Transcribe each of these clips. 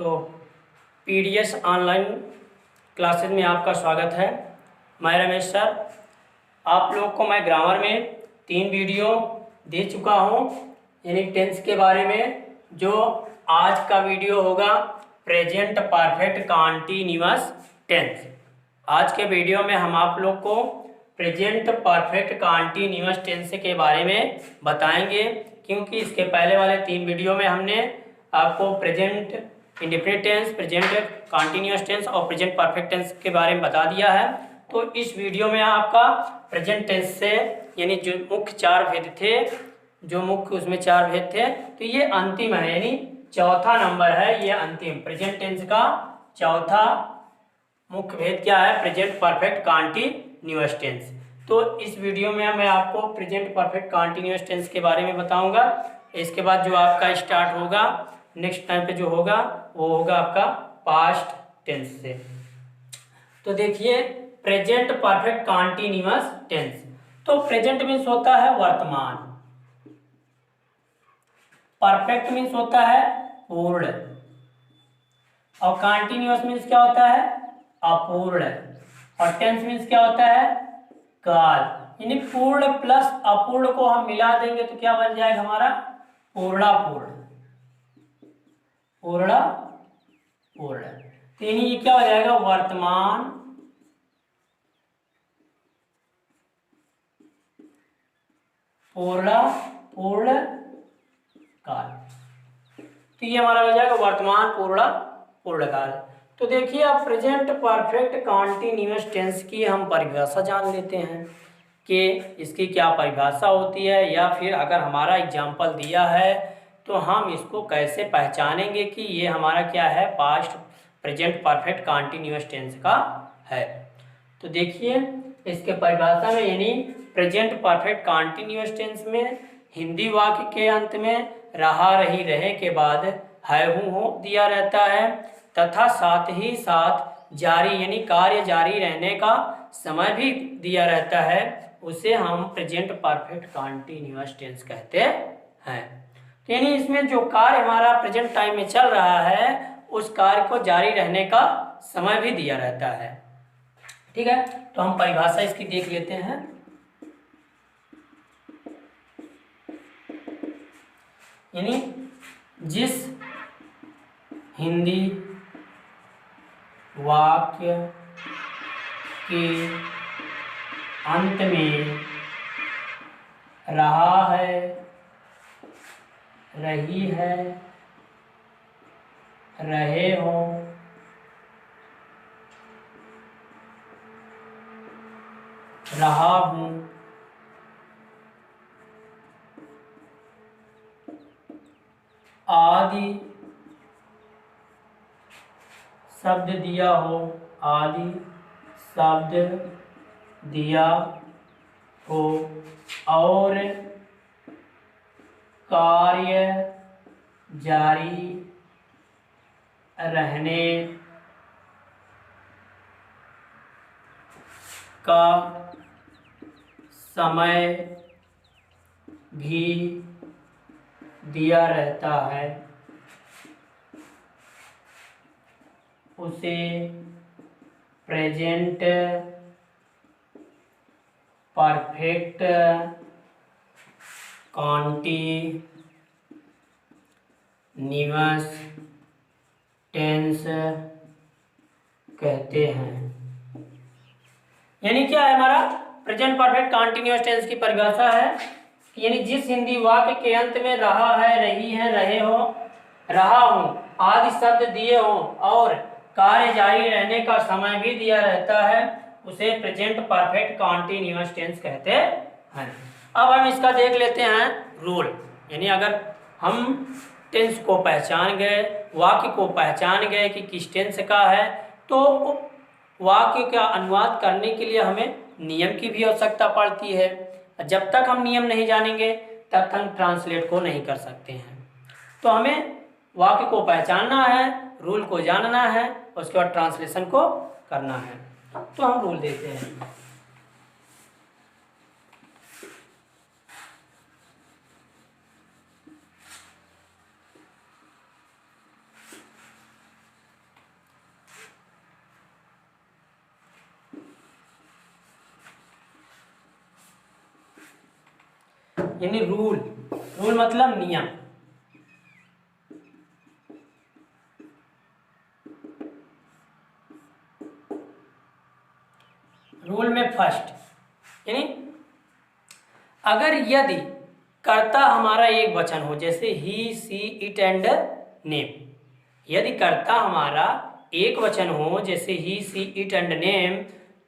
तो PDS online classes में आपका स्वागत है। मैं रमेश सर, आप लोग को मैं ग्रामर में 3 वीडियो दे चुका हूँ, यानी टेंस के बारे में। जो आज का वीडियो होगा प्रेजेंट परफेक्ट कॉन्टिन्यूअस टेंस। आज के वीडियो में हम आप लोग को प्रेजेंट परफेक्ट कॉन्टिन्यूअस टेंस के बारे में बताएंगे, क्योंकि इसके पहले वाले 3 वीडियो में हमने आपको present indefinite tense, present continuous tense और प्रेजेंट परफेक्ट टेंस के बारे में बता दिया है। तो इस वीडियो में आपका प्रेजेंट टेंस से यानी जो मुख्य 4 भेद थे, उसमें 4 भेद थे, तो ये अंतिम है, यानी चौथा नंबर है ये अंतिम। प्रेजेंट टेंस का चौथा मुख्य भेद क्या है? Present perfect continuous tense. तो इस वीडियो में मैं आपको प्रेजेंट परफेक्ट कॉन्टिन्यूअस टेंस के बारे में बताऊंगा। इसके बाद जो आपका स्टार्ट होगा नेक्स्ट टाइम पे जो होगा वो होगा आपका पास्ट टेंस से। तो देखिए प्रेजेंट परफेक्ट कॉन्टिन्यूअस टेंस। तो प्रेजेंट मीन्स होता है वर्तमान, परफेक्ट मीन्स होता है पूर्ण, और कॉन्टिन्यूअस मीन्स क्या होता है? अपूर्ण। और टेंस मीन्स क्या होता है? काल। यानी पूर्ण प्लस अपूर्ण को हम मिला देंगे तो क्या बन जाएगा हमारा? पूर्णापूर्ण। पूर्ण तो यानी ये क्या हो जाएगा? वर्तमान, पूर्ण काल। तो ये हमारा हो जाएगा वर्तमान, पूर्ण काल। तो देखिए अब प्रेजेंट परफेक्ट कॉन्टिन्यूअस टेंस की हम परिभाषा जान लेते हैं कि इसकी क्या परिभाषा होती है, या फिर अगर हमारा एग्जाम्पल दिया है तो हम इसको कैसे पहचानेंगे कि ये हमारा क्या है? Past present perfect continuous tense का है। तो देखिए इसके परिभाषा में, यानी प्रेजेंट परफेक्ट कॉन्टिन्यूअस टेंस में हिंदी वाक्य के अंत में रहा, रही, रहे के बाद है, हूँ, हो दिया रहता है, तथा साथ ही साथ जारी यानी कार्य जारी रहने का समय भी दिया रहता है। उसे हम प्रेजेंट परफेक्ट कॉन्टिन्यूअस टेंस कहते हैं। तो यानी इसमें जो कार्य हमारा प्रेजेंट टाइम में चल रहा है उस कार्य को जारी रहने का समय भी दिया रहता है। ठीक है, तो हम परिभाषा इसकी देख लेते हैं। यानी जिस हिंदी वाक्य के अंत में रहा है, रही है, रहे हो, रहा हूँ, आदि शब्द दिया हो, आदि शब्द दिया हो, और कार्य जारी रहने का समय भी दिया रहता है, उसे प्रेजेंट परफेक्ट कॉन्टिन्यूअस टेंस कहते हैं। यानी क्या है हमारा प्रेजेंट परफेक्ट कॉन्टिन्यूअस टेंस की परिभाषा है, यानी जिस हिंदी वाक्य के अंत में रहा है, रही है, रहे हो, रहा हूँ आदि शब्द दिए हो और कार्य जारी रहने का समय भी दिया रहता है, उसे प्रेजेंट परफेक्ट कॉन्टिन्यूअस टेंस कहते हैं। अब हम इसका देख लेते हैं रूल। यानी अगर हम टेंस को पहचान गए, वाक्य को पहचान गए कि किस टेंस का है, तो वाक्य का अनुवाद करने के लिए हमें नियम की भी आवश्यकता पड़ती है। जब तक हम नियम नहीं जानेंगे तब तक हम ट्रांसलेट को नहीं कर सकते हैं। तो हमें वाक्य को पहचानना है, रूल को जानना है, उसके बाद ट्रांसलेशन को करना है। तो हम रूल देते हैं। यानी रूल। रूल मतलब नियम। रूल में फर्स्ट यानी अगर यदि कर्ता हमारा एक वचन हो, जैसे ही, सी, इट एंड नेम। यदि कर्ता हमारा एक वचन हो, जैसे ही, सी, इट एंड नेम,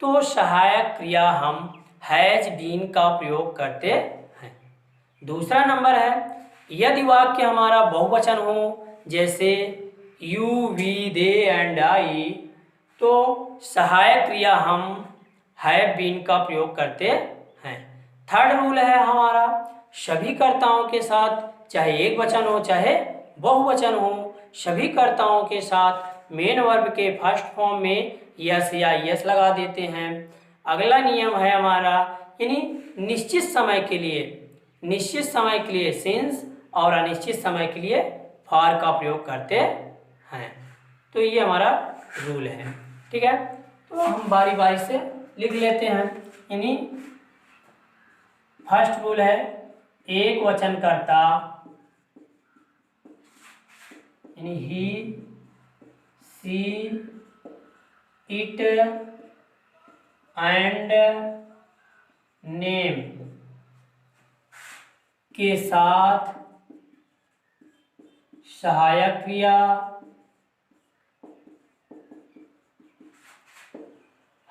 तो सहायक क्रिया हम हैज बीन का प्रयोग करते हैं। दूसरा नंबर है यदि वाक्य हमारा बहुवचन हो, जैसे you, we, they and I, तो सहायक क्रिया हम हैव बीन का प्रयोग करते हैं। थर्ड रूल है हमारा सभी कर्ताओं के साथ, चाहे एक वचन हो चाहे बहुवचन हो, सभी कर्ताओं के साथ मेन वर्ब के फर्स्ट फॉर्म में यस या यस लगा देते हैं। अगला नियम है हमारा यानी निश्चित समय के लिए, निश्चित समय के लिए सिंस और अनिश्चित समय के लिए फॉर का प्रयोग करते हैं। तो ये हमारा रूल है। ठीक है, तो हम बारी बारी से लिख लेते हैं। यानी फर्स्ट रूल है एक वचन कर्ता यानी ही, सी, इट एंड नेम के साथ सहायक क्रिया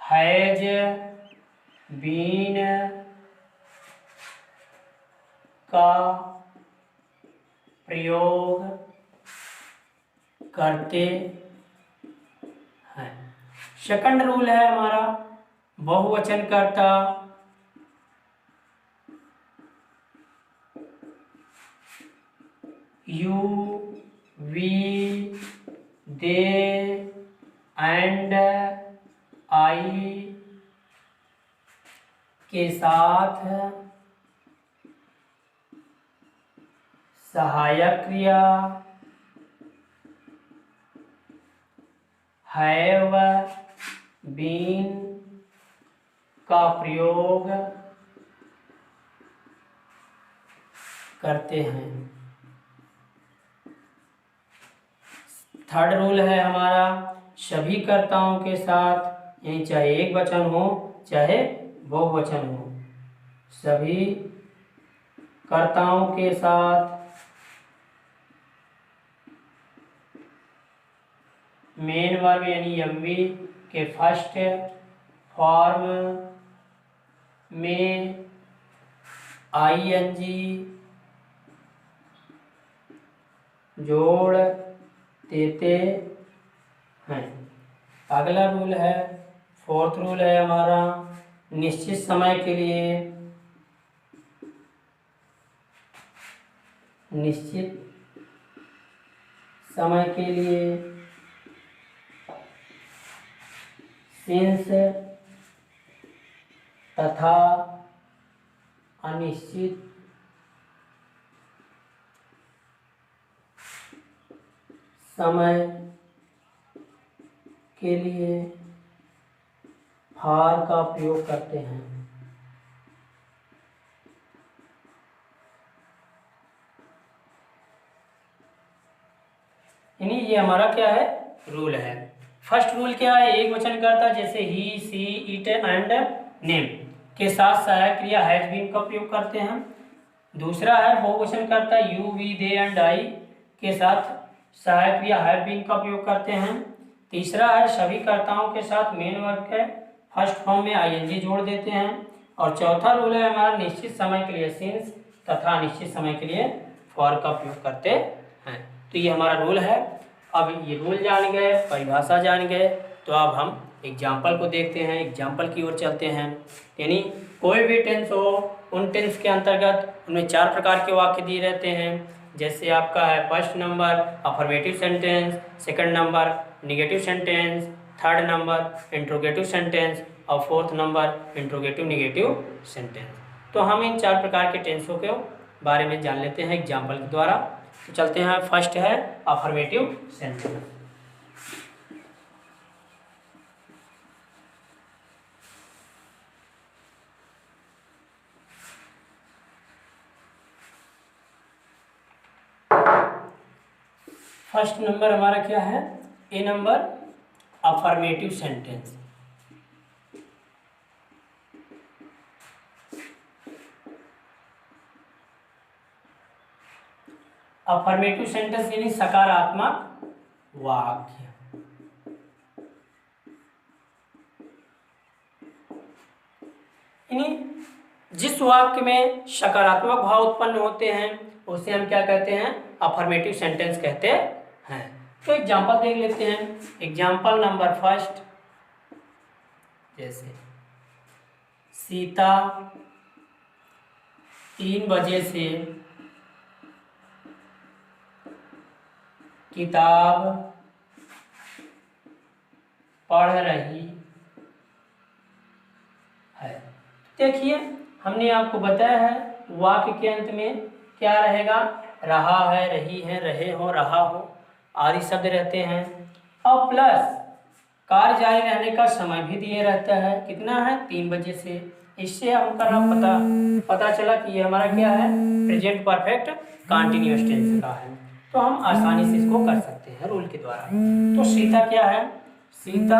हैज बीन का प्रयोग करते हैं। सेकंड रूल है हमारा बहुवचन कर्ता you, we, they and I के साथ सहायक क्रिया हैव बीन का प्रयोग करते हैं। थर्ड रूल है हमारा सभी कर्ताओं के साथ, यानी चाहे एक वचन हो चाहे बहुवचन हो, सभी कर्ताओं के साथ मेन वर्ब यानी एमवी के फर्स्ट फॉर्म में आईएनजी जोड़ देते हैं। अगला रूल है फोर्थ रूल है हमारा निश्चित समय के लिए, निश्चित समय के लिए सिंस तथा अनिश्चित समय के लिए फॉर का प्रयोग करते हैं। यानी ये हमारा क्या है रूल है। फर्स्ट रूल क्या है एक वचन करता जैसे ही, सी, इट एंड नेम के साथ सहायक क्रिया हैज बीन का प्रयोग करते हैं। दूसरा है बहुवचन करता you, we, they and I के साथ सहायक क्रिया हैव बीन का प्रयोग करते हैं। तीसरा है सभी कर्ताओं के साथ मेन वर्ब के फर्स्ट फॉर्म में आईएनजी जोड़ देते हैं। और चौथा रूल है हमारा निश्चित समय के लिए सिंस तथा अनिश्चित समय के लिए फॉर का प्रयोग करते हैं। तो ये हमारा रूल है। अब ये रूल जान गए, परिभाषा जान गए, तो अब हम एग्जाम्पल को देखते हैं, एग्जाम्पल की ओर चलते हैं। यानी कोई भी टेंस हो, उन टेंस के अंतर्गत उनमें 4 प्रकार के वाक्य दिए रहते हैं। जैसे आपका है first number affirmative sentence, second number negative sentence, third number interrogative sentence और fourth number interrogative negative sentence. तो हम इन 4 प्रकार के टेंसों के बारे में जान लेते हैं एग्जाम्पल के द्वारा। तो चलते हैं, फर्स्ट है अफर्मेटिव सेंटेंस। फर्स्ट नंबर हमारा क्या है, A number, affirmative sentence. Affirmative sentence यानी सकारात्मक वाक्य। यानी जिस वाक्य में सकारात्मक भाव उत्पन्न होते हैं उसे हम क्या कहते हैं, अफर्मेटिव सेंटेंस कहते हैं। तो एग्जांपल देख लेते हैं। एग्जांपल नंबर फर्स्ट, जैसे सीता 3 बजे से किताब पढ़ रही है। देखिए हमने आपको बताया है वाक्य के अंत में क्या रहेगा, रहा है, रही है, रहे हो, रहा हो आदि शब्द रहते हैं। और प्लस कार्य जारी रहने का समय भी दिए रहता है, कितना है, 3 बजे से। इससे हमका पता चला कि ये हमारा क्या है, प्रेजेंट परफेक्ट कंटीन्यूअस टेंस का है। तो हम आसानी से इसको कर सकते हैं रूल के द्वारा। तो सीता क्या है, सीता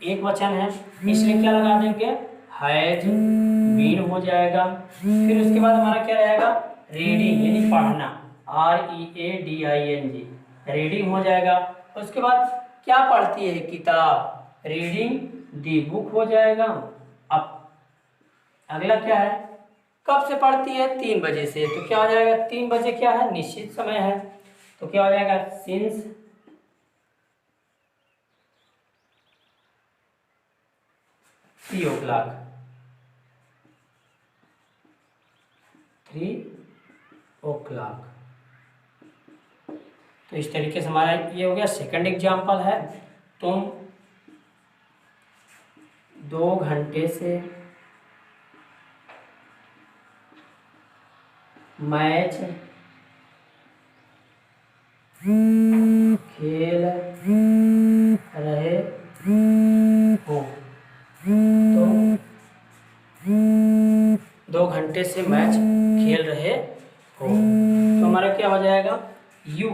एक वचन है, इसलिए क्या लगा देंगे, हैज बीन हो जाएगा। फिर उसके बाद हमारा क्या रहेगा, रीडिंग यानी पढ़ना, READING, रीडिंग हो जाएगा। उसके बाद क्या पढ़ती है, किताब, रीडिंग दी बुक हो जाएगा। अब अगला क्या है, कब से पढ़ती है, 3 बजे से। तो क्या हो जाएगा, 3 बजे क्या है, निश्चित समय है। तो क्या हो जाएगा, सिंस 3 o'clock, 3 o'clock। तो इस तरीके से हमारा ये हो गया। सेकंड एग्जाम्पल है, तुम 2 घंटे से मैच खेल रहे हो। तो 2 घंटे से मैच खेल रहे हो, तो हमारा क्या हो जाएगा, यू,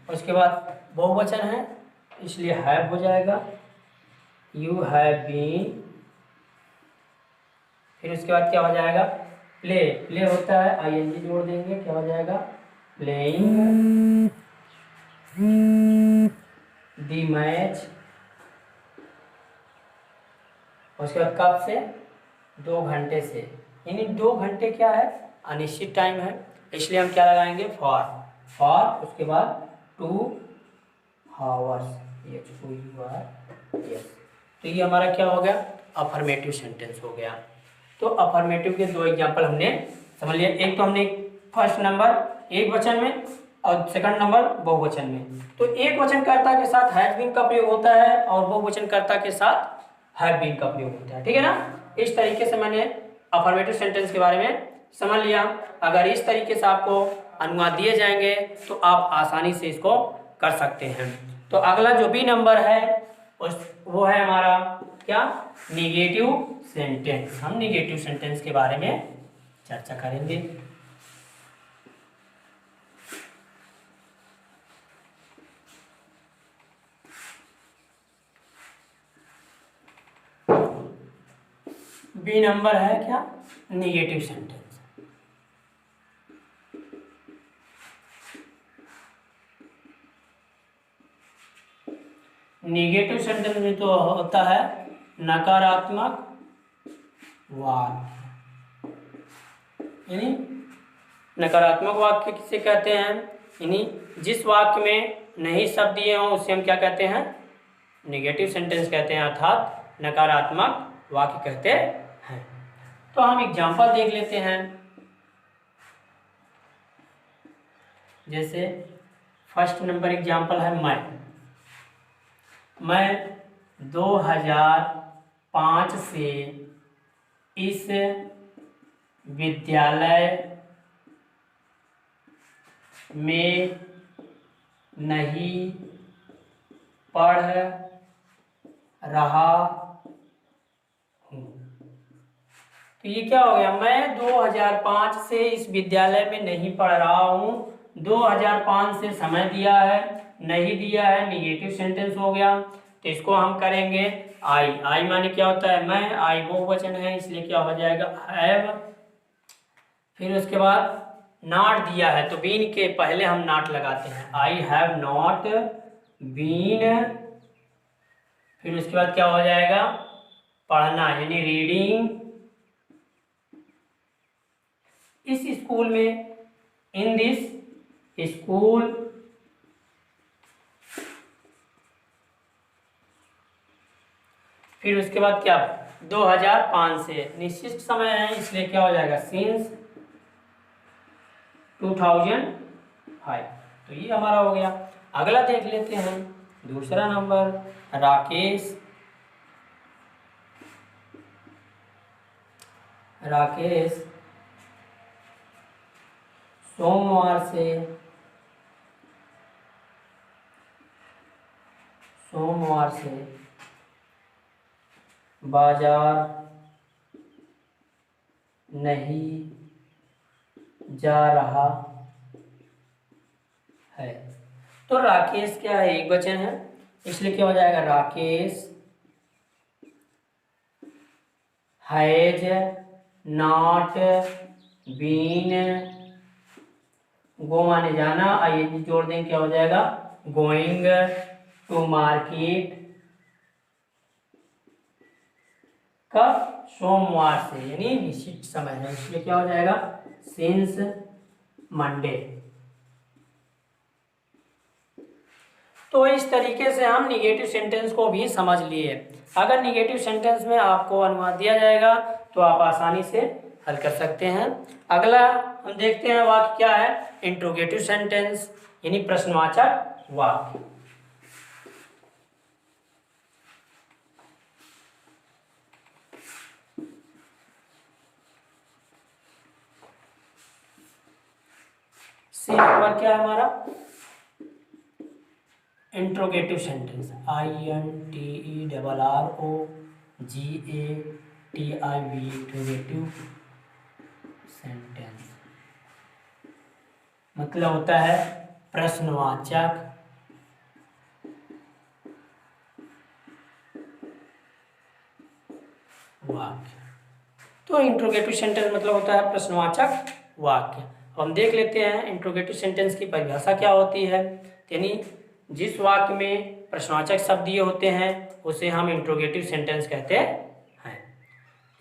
उसके बाद बहुवचन है इसलिए हैव हो जाएगा, यू हैव बीन। फिर उसके बाद क्या हो जाएगा, प्ले होता है, ING जोड़ देंगे, क्या हो जाएगा, प्लेइंग दी मैच। उसके बाद कब से, 2 घंटे से, यानी 2 घंटे क्या है, अनिश्चित टाइम है, इसलिए हम क्या लगाएंगे, फॉर उसके बाद 2 hours, यस। तो ये हमारा क्या हो गया, अफर्मेटिव सेंटेंस हो गया। तो अफर्मेटिव के 2 एग्जाम्पल हमने समझ लिया। एक तो हमने फर्स्ट नंबर एक वचन में और सेकंड नंबर बहुवचन में। तो एक वचनकर्ता के साथ हैज बीन का प्रयोग होता है और बहुवचनकर्ता के साथ हैव बीन का प्रयोग होता है, ठीक है ना। इस तरीके से मैंने अफर्मेटिव सेंटेंस के बारे में समझ लिया। अगर इस तरीके से आपको अनुवाद दिए जाएंगे तो आप आसानी से इसको कर सकते हैं। तो अगला जो बी नंबर है वो है हमारा क्या, निगेटिव सेंटेंस। हम निगेटिव सेंटेंस के बारे में चर्चा करेंगे। बी नंबर है क्या, निगेटिव सेंटेंस। निगेटिव सेंटेंस में तो होता है नकारात्मक वाक्य, यानी नकारात्मक वाक्य किसे कहते हैं, यानी जिस वाक्य में नहीं शब्द दिए हों उसे हम क्या कहते हैं, निगेटिव सेंटेंस कहते हैं, अर्थात नकारात्मक वाक्य कहते हैं। तो हम एग्जांपल देख लेते हैं। जैसे फर्स्ट नंबर एग्जांपल है, मैं 2005 से इस विद्यालय में नहीं पढ़ रहा हूँ। तो ये क्या हो गया, मैं 2005 से इस विद्यालय में नहीं पढ़ रहा हूँ, 2005 से समय दिया है, नहीं दिया है, निगेटिव सेंटेंस हो गया। तो इसको हम करेंगे आई। आई माने क्या होता है? मैं। आई बहुवचन है, इसलिए क्या हो जाएगा? हैव। फिर उसके बाद नॉट दिया है, तो बीन के पहले हम नॉट लगाते हैं। I have not been. फिर उसके बाद क्या हो जाएगा? पढ़ना, यानी रीडिंग इस स्कूल में, इन दिस स्कूल। फिर उसके बाद क्या? 2005 से निश्चित समय है, इसलिए क्या हो जाएगा? सिंस 2005। तो ये हमारा हो गया। अगला देख लेते हैं, दूसरा नंबर, राकेश। राकेश सोमवार से बाजार नहीं जा रहा है। तो राकेश क्या है? एक वचन है, इसलिए क्या हो जाएगा? Rakesh has not been. Go माने जाना, आई जोड़ देंगे, क्या हो जाएगा? Going to market. कब? सोमवार से, यानी निश्चित समय है, इसलिए क्या हो जाएगा? Since Monday. तो इस तरीके से हम निगेटिव सेंटेंस को भी समझ लिए। अगर निगेटिव सेंटेंस में आपको अनुवाद दिया जाएगा तो आप आसानी से हल कर सकते हैं। अगला हम देखते हैं वाक्य क्या है? इंट्रोगेटिव सेंटेंस, यानी प्रश्नवाचक वाक्य। सी नंबर क्या है हमारा? Interrogative sentence, INTERROGATIV, interrogative sentence मतलब होता है प्रश्नवाचक वाक्य। तो इंट्रोगेटिव सेंटेंस मतलब होता है प्रश्नवाचक वाक्य। अब हम देख लेते हैं इंट्रोगेटिव सेंटेंस की परिभाषा क्या होती है। यानी जिस वाक्य में प्रश्नवाचक शब्द दिए होते हैं उसे हम इंट्रोगेटिव सेंटेंस कहते हैं।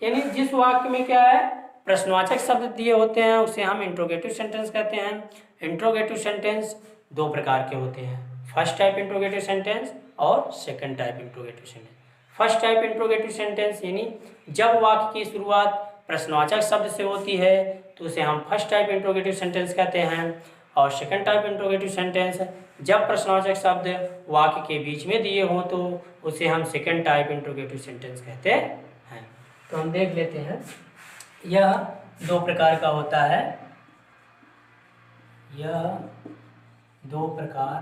यानी जिस वाक्य में क्या है? प्रश्नवाचक शब्द दिए होते हैं उसे हम इंट्रोगेटिव सेंटेंस कहते हैं। इंट्रोगेटिव सेंटेंस दो प्रकार के होते हैं, फर्स्ट टाइप इंट्रोगेटिव सेंटेंस और second type interrogative sentence. First type interrogative sentence यानी जब वाक्य की शुरुआत प्रश्नवाचक शब्द से होती है तो उसे हम फर्स्ट टाइप इंट्रोगेटिव सेंटेंस कहते हैं। और सेकंड टाइप इंट्रोगेटिव सेंटेंस जब प्रश्नवाचक शब्द वाक्य के बीच में दिए हों तो उसे हम सेकंड टाइप इंट्रोगेटिव सेंटेंस कहते हैं। तो हम देख लेते हैं, यह दो प्रकार का होता है। यह दो प्रकार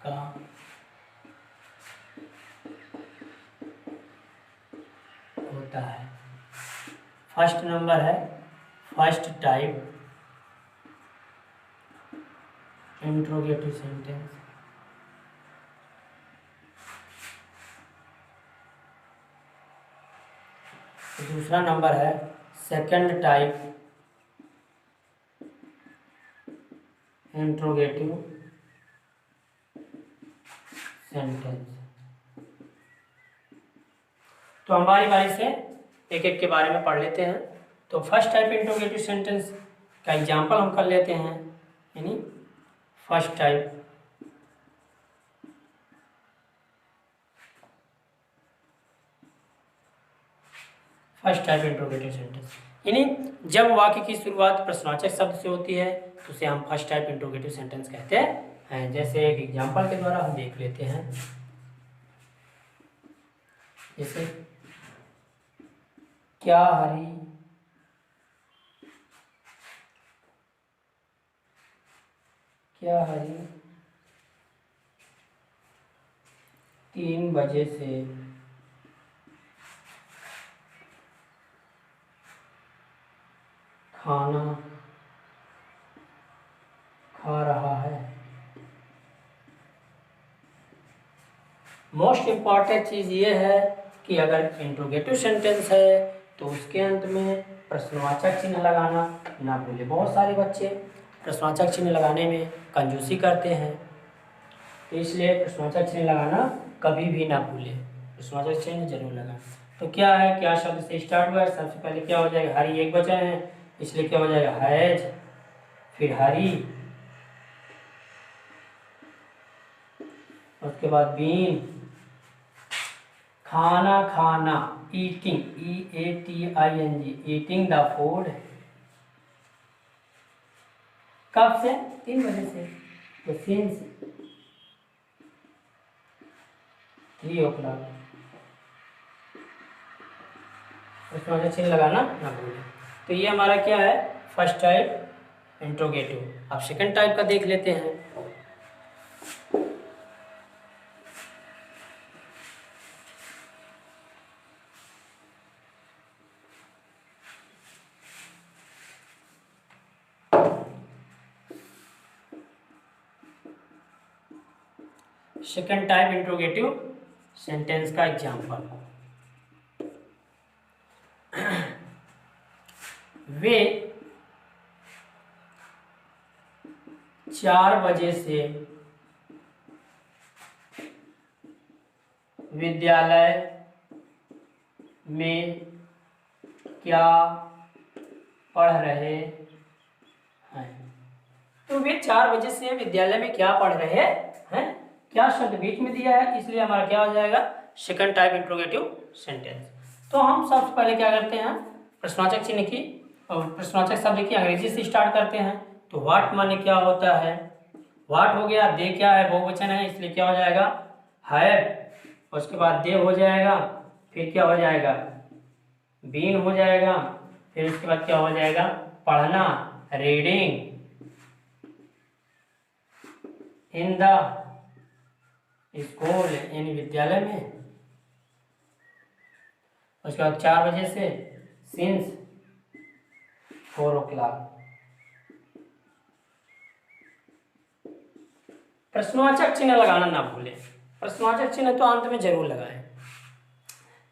का होता है। फर्स्ट नंबर है फर्स्ट टाइप इंट्रोगेटिव सेंटेंस। दूसरा नंबर है सेकंड टाइप इंट्रोगेटिव सेंटेंस। तो हम बारी बारी से एक एक के बारे में पढ़ लेते हैं। तो फर्स्ट टाइप इंट्रोगेटिव सेंटेंस का एग्जाम्पल हम कर लेते हैं। यानी फर्स्ट टाइप इंट्रोगेटिव सेंटेंस यानी जब वाक्य की शुरुआत प्रश्नवाचक शब्द से होती है तो उसे हम फर्स्ट टाइप इंट्रोगेटिव सेंटेंस कहते हैं। जैसे एक एग्जाम्पल के द्वारा हम देख लेते हैं। जैसे क्या हरी 3 बजे से खाना मोस्ट इम्पॉर्टेंट चीज़ ये है कि अगर इंट्रोगेटिव सेंटेंस है तो उसके अंत में प्रश्नवाचक चिन्ह लगाना ना भूले। बहुत सारे बच्चे प्रश्नवाचक चिन्ह लगाने में कंजूसी करते हैं, तो इसलिए प्रश्नवाचक चिन्ह लगाना कभी भी ना भूले, प्रश्नवाचक चिन्ह जरूर लगाएं। तो क्या है, क्या शब्द से स्टार्ट हुआ है? सबसे पहले क्या हो जाएगा, हरी एक वचन है इसलिए क्या हो जाएगा हैज, फिर हरी, उसके बाद बीन, खाना खाना eating, EATING, eating the food. कब से? 3 बजे से, तो सिंस 3 o'clock। उसमें चिन्ह लगाना ना भूलें। तो ये हमारा क्या है, फर्स्ट टाइप इंट्रोगेटिव। अब सेकंड टाइप का देख लेते हैं। सेकंड टाइप इंट्रोगेटिव सेंटेंस का एग्जांपल, वे 4 बजे से विद्यालय में क्या पढ़ रहे हैं। तो वे 4 बजे से विद्यालय में क्या पढ़ रहे हैं, क्या शब्द बीच में दिया है, इसलिए हमारा क्या हो जाएगा, सेकंड टाइप इंट्रोगेटिव सेंटेंस। तो हम सबसे पहले क्या करते हैं, प्रश्नवाचक चिन्ह की और प्रश्नवाचक शब्द की अंग्रेजी से स्टार्ट करते हैं। तो व्हाट माने क्या होता है, व्हाट हो गया, दे क्या है, बहुवचन है इसलिए क्या हो जाएगा हैव, उसके बाद दे हो जाएगा, फिर क्या हो जाएगा बीन हो जाएगा, फिर उसके बाद क्या हो जाएगा पढ़ना, रीडिंग, इन द स्कूल यानी विद्यालय में, उसके बाद 4 बजे से सिंस 4 o'clock। प्रश्नवाचक चिन्ह लगाना ना भूलें, प्रश्नवाचक चिन्ह तो अंत में जरूर लगाएं।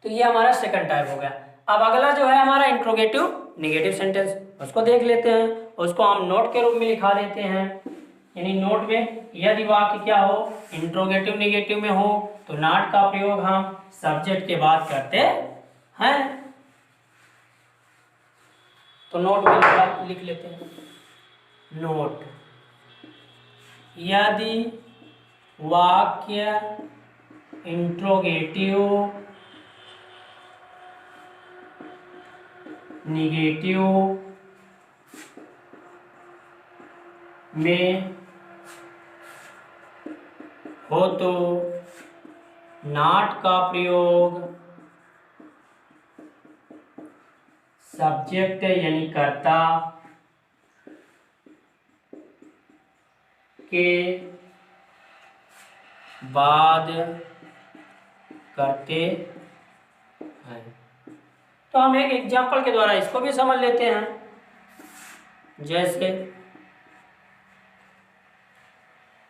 तो ये हमारा सेकंड टाइप हो गया। अब अगला जो है हमारा इंट्रोगेटिव निगेटिव सेंटेंस, उसको देख लेते हैं। उसको हम नोट के रूप में लिखा देते हैं, यानी नोट में यदि वाक्य क्या हो, इंट्रोगेटिव निगेटिव में हो तो नॉट का प्रयोग हम सब्जेक्ट के बाद करते हैं। तो नोट में लिख लेते हैं, नोट यदि वाक्य इंट्रोगेटिव निगेटिव में हो तो नॉट का प्रयोग सब्जेक्ट यानी कर्ता के बाद करते हैं। तो हम एक एग्जाम्पल के द्वारा इसको भी समझ लेते हैं। जैसे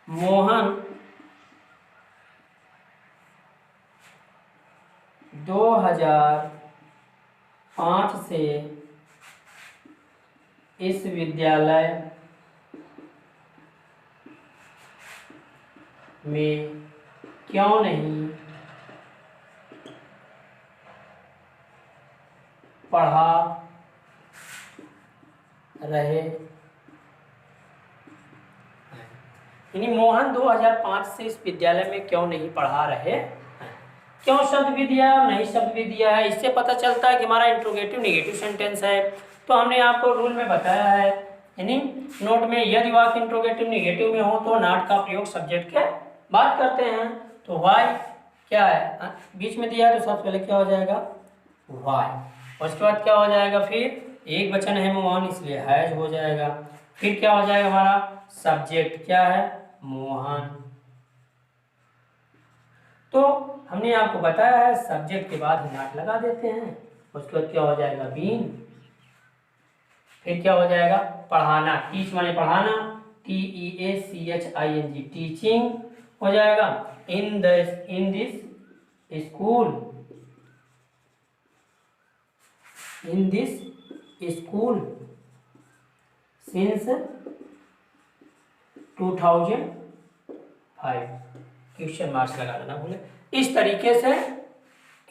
मोहन 2005 से इस विद्यालय में क्यों नहीं पढ़ा रहे। यानी मोहन 2005 से इस विद्यालय में क्यों नहीं पढ़ा रहे। क्यों शब्द भी दिया है, नहीं शब्द भी दिया है, इससे पता चलता है कि हमारा इंट्रोगेटिव निगेटिव सेंटेंस है। तो हमने आपको रूल में बताया है, यानी नोट में यदि वाक्य इंट्रोगेटिव निगेटिव में हो तो नॉट का प्रयोग सब्जेक्ट के बात करते हैं। तो वाई क्या है, बीच में दिया है तो सबसे पहले क्या हो जाएगा वाई, उसके बाद क्या हो जाएगा, फिर एक वचन है मोहन इसलिए हैज हो जाएगा, फिर क्या हो जाएगा हमारा सब्जेक्ट क्या है मोहन। तो हमने आपको बताया है सब्जेक्ट के बाद नॉट लगा देते हैं, उसके बाद क्या हो जाएगा बीन, फिर क्या हो जाएगा पढ़ाना, टीच माने पढ़ाना, TEACHING टीचिंग, हो जाएगा। In this school, in this school since 2005, question marks लगा देना भूले। इस तरीके से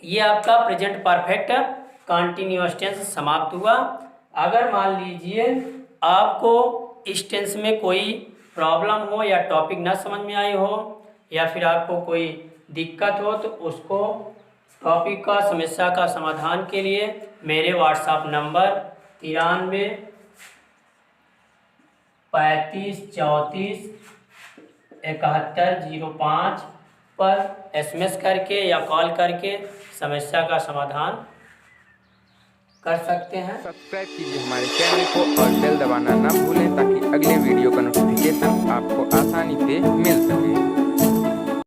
ये आपका प्रेजेंट परफेक्ट कंटिन्यूअस टेंस समाप्त हुआ। अगर मान लीजिए आपको इस टेंस में कोई प्रॉब्लम हो या टॉपिक ना समझ में आई हो या फिर आपको कोई दिक्कत हो तो उसको टॉपिक का समस्या का समाधान के लिए मेरे व्हाट्सएप नंबर 93 35 34 7105 पर SMS करके या कॉल करके समस्या का समाधान कर सकते हैं। सब्सक्राइब कीजिए हमारे चैनल को और बेल दबाना ना भूलें ताकि अगले वीडियो का नोटिफिकेशन आपको आसानी से मिल सके।